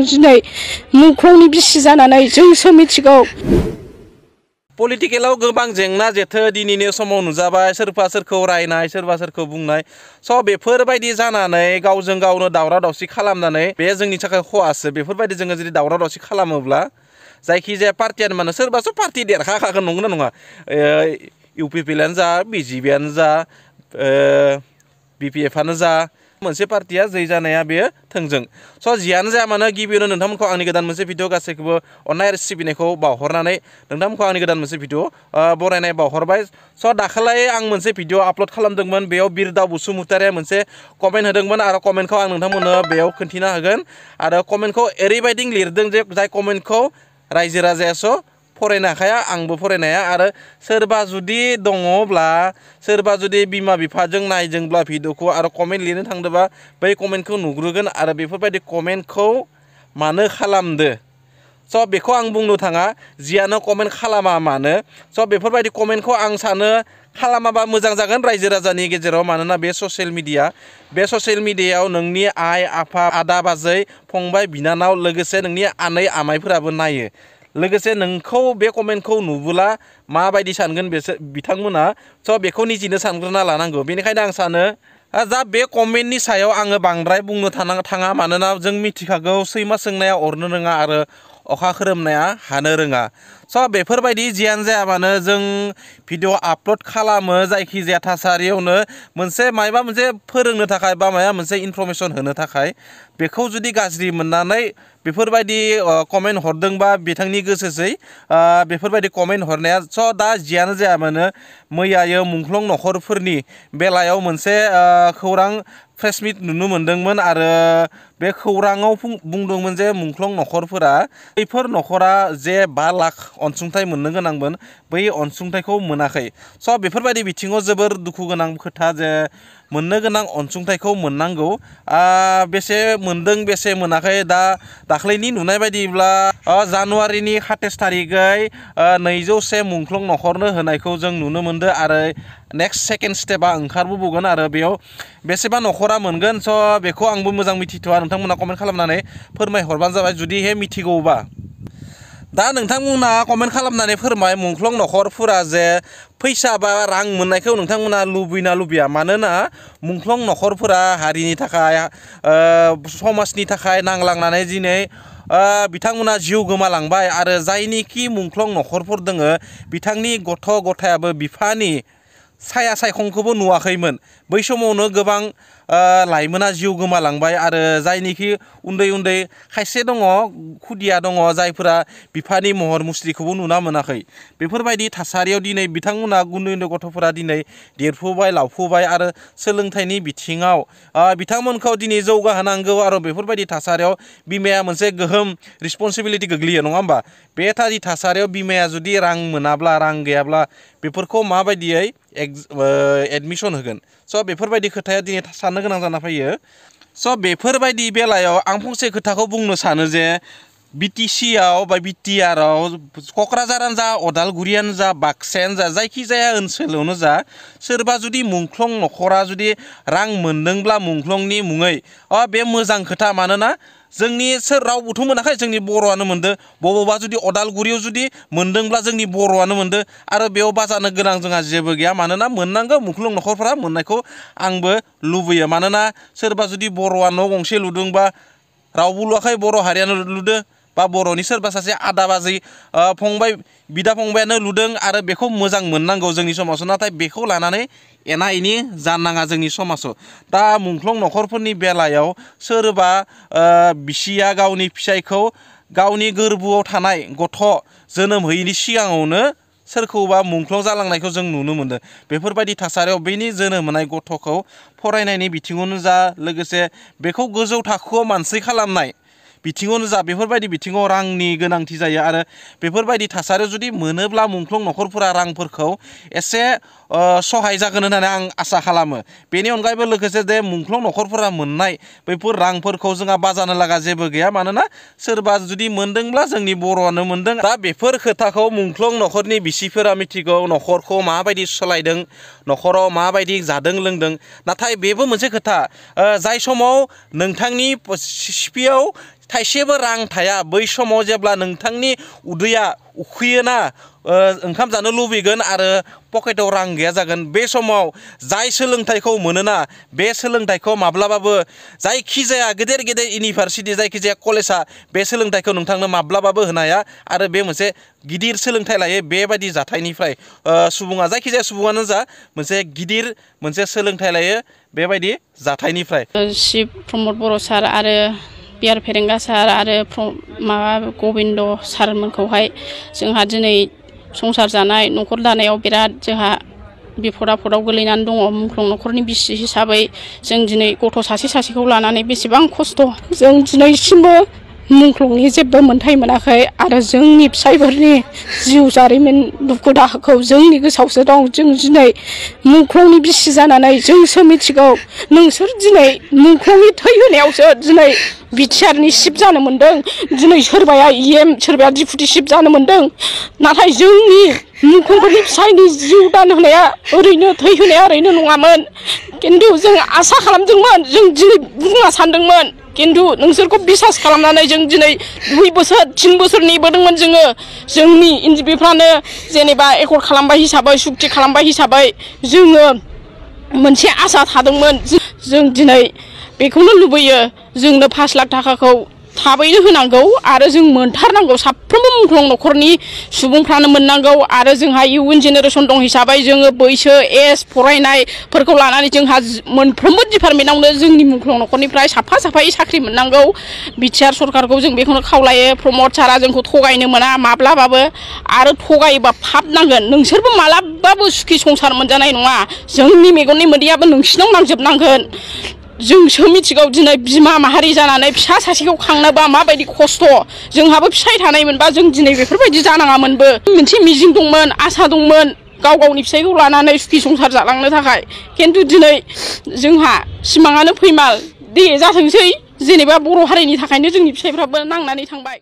दिनै मुंख्लंनि बिसि जानानै जोंसो मिथिगौ। पलिटिकेलाव गोबां जेंना जेथो दिनैनि समाव नुजाबाय सोरबा सोरखौ रायनाय सोरबा सोरखौ बुंनाय स' बेफोरबायदि जानानै गावजों गावनो दावराव दावसि खालामनानै बे जोंनि थाखाय खहासो बेफोरबायदि जोङो जुदि दावराव दावसि खालामोब्ला जायखिजाया पार्टियानो मानो सोरबासो पार्टि देरखागोन नंगौना नङा इउपिपिएलआनो जा बिजेपिआनो जा बिपिएफआनो जा मोनसे पार्टिया जै जानाया बेयो थोंजों स' जियानो जाया मानो गिबियावनो नोंथांमोनखौ आंनि गोदान मोनसे भिडिअ गासैखौबो अननाय आरो सिबिनायखौ बावहरनानै नोंथांमोनखौ आंनि गोदान मोनसे भिडिअ बरायनाय बावहरबाय स' दाखालै आं मोनसे भिडिअ आपल'ड खालामदोंमोन बेयाव बिरदाव बसुमतारिया मोनसे कमेन्ट होदोंमोन आरो कमेन्टखौ आं नोंथांमोननो बेयाव खोन्थिना होगोन आरो कमेन्टखौ ओरैबायदि लिरदों जे जाय कमेन्टखौ रायजो राजायासो फरायनो हाखाया आंबो फरायनो हाया आरो सोरबा जुदि दङब्ला सोरबा जुदि बिमा बिफाजों नायदोंब्ला भिडिअखौ आरो कमेन्ट लिरनो थांदोंबा बै कमेन्टखौ नुग्रोगोन आरो बेफोरबायदि कमेन्टखौ मानो खालामदो स' बेखौ आं बुंनो थाङा जियानो कमेन्ट खालामा मानो स' बेफोरबायदि कमेन्टखौ आं सानो खालामाबा मोजां जागोन रायजो राजानि गेजेराव मानोना बे ससियेल मिडियायाव नोंनि आइ आफा आदा बाजै फंबाय बिनानाव लोगोसे नोंनि आनै आमाइफोराबो नायो लोगोसे नोंखौ बे कमेन्टखौ नुबोला माबायदि सानगोन बिथांमोना स' बेखौ निजिनो सानग्रोना लानांगौ बेनिखायनो आं सानो दा बे कमेन्टनि सायाव आङो बांद्राय बुंनो थाङा मानोना जों मिथिखागौ सैमा सोंनाया अरनो रोङा आरो अखा खोरोमनाया हानो रोङा स' बेफोरबायदि जियानो जाया मानो जों भिडिअ आपल'ड खालामो जायखिजाया थासारियावनो मोनसे माबा मोनसे फोरोंनो थाखाय बा माबा मोनसे इनफरमेसन होनो थाखाय बेखौ जुदि गाज्रि मोननानै बेफोरबायदि कमेन्ट हरदोंबा बिथांनि गोसोसै बेफोरबायदि कमेन्ट हरनाया स' दा जियानो जाया मानो मैयायो मुंख्लं नखरफोरनि बेलायाव मोनसे खौरां प्रेस मिट नुनो मोन्दोंमोन आरो बे खौराङाव बुंदोंमोन जे मुंख्लं नखरफोरा बैफोर नखरा जे 5 लाख अनसुंथाइ मोननो गोनांमोन बै अनसुंथाइखौ मोनाखै स' बेफोरबायदि बिथिङाव जोबोर दुखु गोनां खोथा जे मोननो गोनां अनसुंथाइखौ मोननांगौ बेसे मोनदों बेसे मोनाखै दाख्लैनि नुनाय बायदिब्ला जानुवारिनि 27 थारिखै 201 मुंख्लं नखरनो होनायखौ जों नुनो मोनदों आरो नेक्स्ट सेकेन्ड स्टेपआ ओंखारबोगोन आरो बेयाव बेसेबा नखरा मोनगोन स' बेखौ आंबो मोजां मिथिथ'वा नोंथांमोना कमेन्ट खालामनानै फोरमायहरबानो जाबाय जुदिहे मिथिगौबा दा नोंथांमोना कमेन्ट खालामनानै फोरमाय मुंख्लं नखरफोरा जे फैसा बा रां मोननायखौ नोंथांमोना लुबैना लुबैया मानोना मुंख्लं नखरफोरा हारिनि थाखाय समाजनि थाखाय नांलांनानै दिनै बिथांमोना जिउ गोमालांबाय आरो जायनिखि मुंख्लं नखरफोर दोङो बिथांनि गथ' गथायाबो बिफानि साया सायखंखौबो नुवाखैमोन बै समावनो गोबां लाइमोना जिउ गोमालांबाय आरो जायनिखि उन्दै उन्दै खायसे दङ खुदिया दङ जायफोरा बिफानि महर मुस्रिखौबो नुना मोनाखै बेफोरबायदि थासारियाव दिनै बिथांमोना उन्दै उन्दै गथ'फोरा दिनै देरफुबाय लावफुबाय आरो सोलोंथाइनि बिथिङाव बिथांमोनखौ दिनै जौगाहोनांगौ आरो बेफोरबायदि थासारियाव बिमाया मोनसे गोहोम रिसपन्सिबिलिटि गोग्लैयो नङा होमबा बे थासारियाव बिमाया जुदि रां मोनाब्ला रां गैयाब्ला बेफोरखौ माबायदियै एडमिसन होगोन स' बेफोरबायदि खोथाया दिनै साननो गोनां जाना फैयो स' बेफोरबायदि बेलायाव आं फंसे खोथाखौ बुंनो सानो जे बिटिसिआव बा बिटिआरआव क'क्राझारानो जा अदालगुरियानो जा बाक्सायानो जा जायखिजाया ओनसोलावनो जा सोरबा जुदि मुंख्लं नखरा जुदि रां मोनदोंब्ला मुंख्लंनि मुङै बे मोजां खोथा मानोना जोंनि रावबोथ' मोनाखै जोंनि बर'आनो मोनदों बबावबा जुदि अदालगुरियाव जुदि मोनदोंब्ला जोंनि बर'आनो मोनदों आरो बेयाव बाजानो गोनां जोंहा जेबो गैया मानोना मोननांगौ मुंख्लं नखरफोरा मोननायखौ आंबो लुबैयो मानोना सोरबा जुदि बर'आ न' गंसे लुदोंबा रावबो लुवाखै बर' हारियानो लुदों बा बर'नि सोरबा सासे आदा बाजै फंबाय बिदा फंबायानो लुदों आरो बेखौ मोजां मोननांगौ जोंनि समाजाव नाथाय बेखौ लानानै एना एनि जानाङा जोंनि समाजाव दा मुंख्लं नखरफोरनि बेलायाव सोरबा बिसिया गावनि फिसायखौ गावनि गोरबोआव थानाय गथ' जोनोम होयैनि सिगाङावनो सोरखौबा मुंख्लं जालांनायखौ जों नुनो मोनदों बेफोरबायदि थासारियाव बेनि जोनोम होनाय गथ'खौ फरायनायनि बिथिङावनो जा लोगोसे बेखौ गोजौ थाखोआव मानसि खालामनाय बिथिङावनो जा बेफोरबायदि बिथिङाव रांनि गोनांथि जायो आरो बेफोरबायदि थासारियाव जुदि मोनोब्ला मुंख्लं नखरफोरा रांफोरखौ एसे सहाय जागोन होननानै आं आसा खालामो बेनि अनगायैबो लोगोसे जे मुंख्लं नखरफोरा मोननाय बैफोर रांफोरखौ जोंहा बाजानो लागा जेबो गैया मानोना सोरबा जुदि मोनदोंब्ला जोंनि बर'आनो मोनदों दा बेफोर खोथाखौ मुंख्लं नखरनि बिसिफोरा मिथिगौ नखरखौ माबायदि सोलायदों नखराव माबायदि जादों लोंदों नाथाय बेबो मोनसे खोथा जाय समाव नोंथांनि सिपियाव थाइसेबो रां थाया बै समाव जेब्ला नोंथांनि उदैया उखैयोना ओंखाम जानो लुबैगोन आरो पकेटाव रां गैया जागोन बे समाव जाय सोलोंथाइखौ मोनोना बे सोलोंथाइखौ माब्लाबाबो जायखिजाया गेदेर गेदेर इउनिभार्सिटि जायखिजाया कलेजा बे सोलोंथाइखौ नोंथांनो माब्लाबाबो होनो हाया आरो बे मोनसे गिदिर सोलोंथाइ लायो बेबायदि जाथायनिफ्राय सुबुङा जायखिजाया सुबुङानो जा मोनसे गिदिर मोनसे सोलोंथाइ लायो बेबायदि जाथायनिफ्राय शिब प्रमद बर' सार आरो बिआर फेरेंगा सार आरो माबा गबिन्द सारमोनखौहाय जोंहा दिनै संसार जानाय न'खर दानायाव बिराद जोंहा बिपद आफदाव गोलैनानै दङ मुंख्लं न'खरनि बिसि हिसाबै जों दिनै गथ' सासेखौ लानानै बेसेबां खस्थ' जों दिनैसिमबो मुंख्लंनि जेबो मोनथाय मोनाखै आरो जोंनि फिसायफोरनि जिउ जारिमिन दुखु दाहाखौ जोंनि गोसोआवसो दं जों दिनै मुंख्लंनि बिसि जानानै जोंसो मिथिगौ नोंसोर दिनै मुंख्लंनि थै होनायावसो दिनै बिटिआरनि शिफ जानो मोन्दों दिनै सोरबाया EM सोरबाया डिपुटि शिफ जानो मोन्दों नाथाय जोंनि मुंख्लंफोरनि फिसायनि जिउ दान होनाया ओरैनो थै होनाया ओरैनो नङामोन खिन्थु जों आसा खालामदोंमोन जों दिनै बुंना सानदोंमोन खिन्थु नोंसोरखौ बिसास खालामनानै जों दिनै 2 बोसोर 3 बोसोर नेबोदोंमोन जोङो जोंनि एनजिपिफ्रानो जेनेबा एकर्ड खालामबाय हिसाबै सुक्ति खालामबाय हिसाबै जोङो मोनसे आसा थादोंमोन जों दिनै बेखौनो लुबैयो जोंनो 5 लाख थाखाखौ थाबैनो होनांगौ आरो जों मोनथारनांगौ साफ्रोमबो मुंख्लं न'खरनि सुबुंफ्रानो मोननांगौ आरो जोंहा इयुन जेनेरेसन दं हिसाबै जोङो बैसो एज फरायनायफोरखौ लानानै जोंहा मोनफ्रोमबो डिपार्टमेन्टआवनो जोंनि मुंख्लं न'खरनिफ्राय साफायै साख्रि मोननांगौ बिटिआर सरकारखौ जों बेखौनो खावलायो प्रमद सारा जोंखौ थगायनो मोना माब्लाबाबो आरो थगायोबा फाब नांगोन नोंसोरबो मालाबाबो सुखि संसार मोनजानाय नङा जोंनि मेगननि मोदैयाबो नोंसिनाव नांजोबनांगोन जोंसो मिथिगौ दिनै बिमा माहारि जानानै फिसा सासेखौ खांनोबा माबायदि खस्थ' जोंहाबो फिसाय थानायमोनबा जों दिनै बेफोरबायदि जानाङामोनबो मोनसे मिजिं दंमोन आसा दंमोन गावनि फिसायखौ लानानै सुखि संसार जालांनो थाखाय खिन्थु दिनै जोंहा सिमाङानो फैमाल दे जाथोंसै जेनेबा बर' हारिनि थाखायनो जोंनि फिसायफ्राबो नांनानै थांबाय।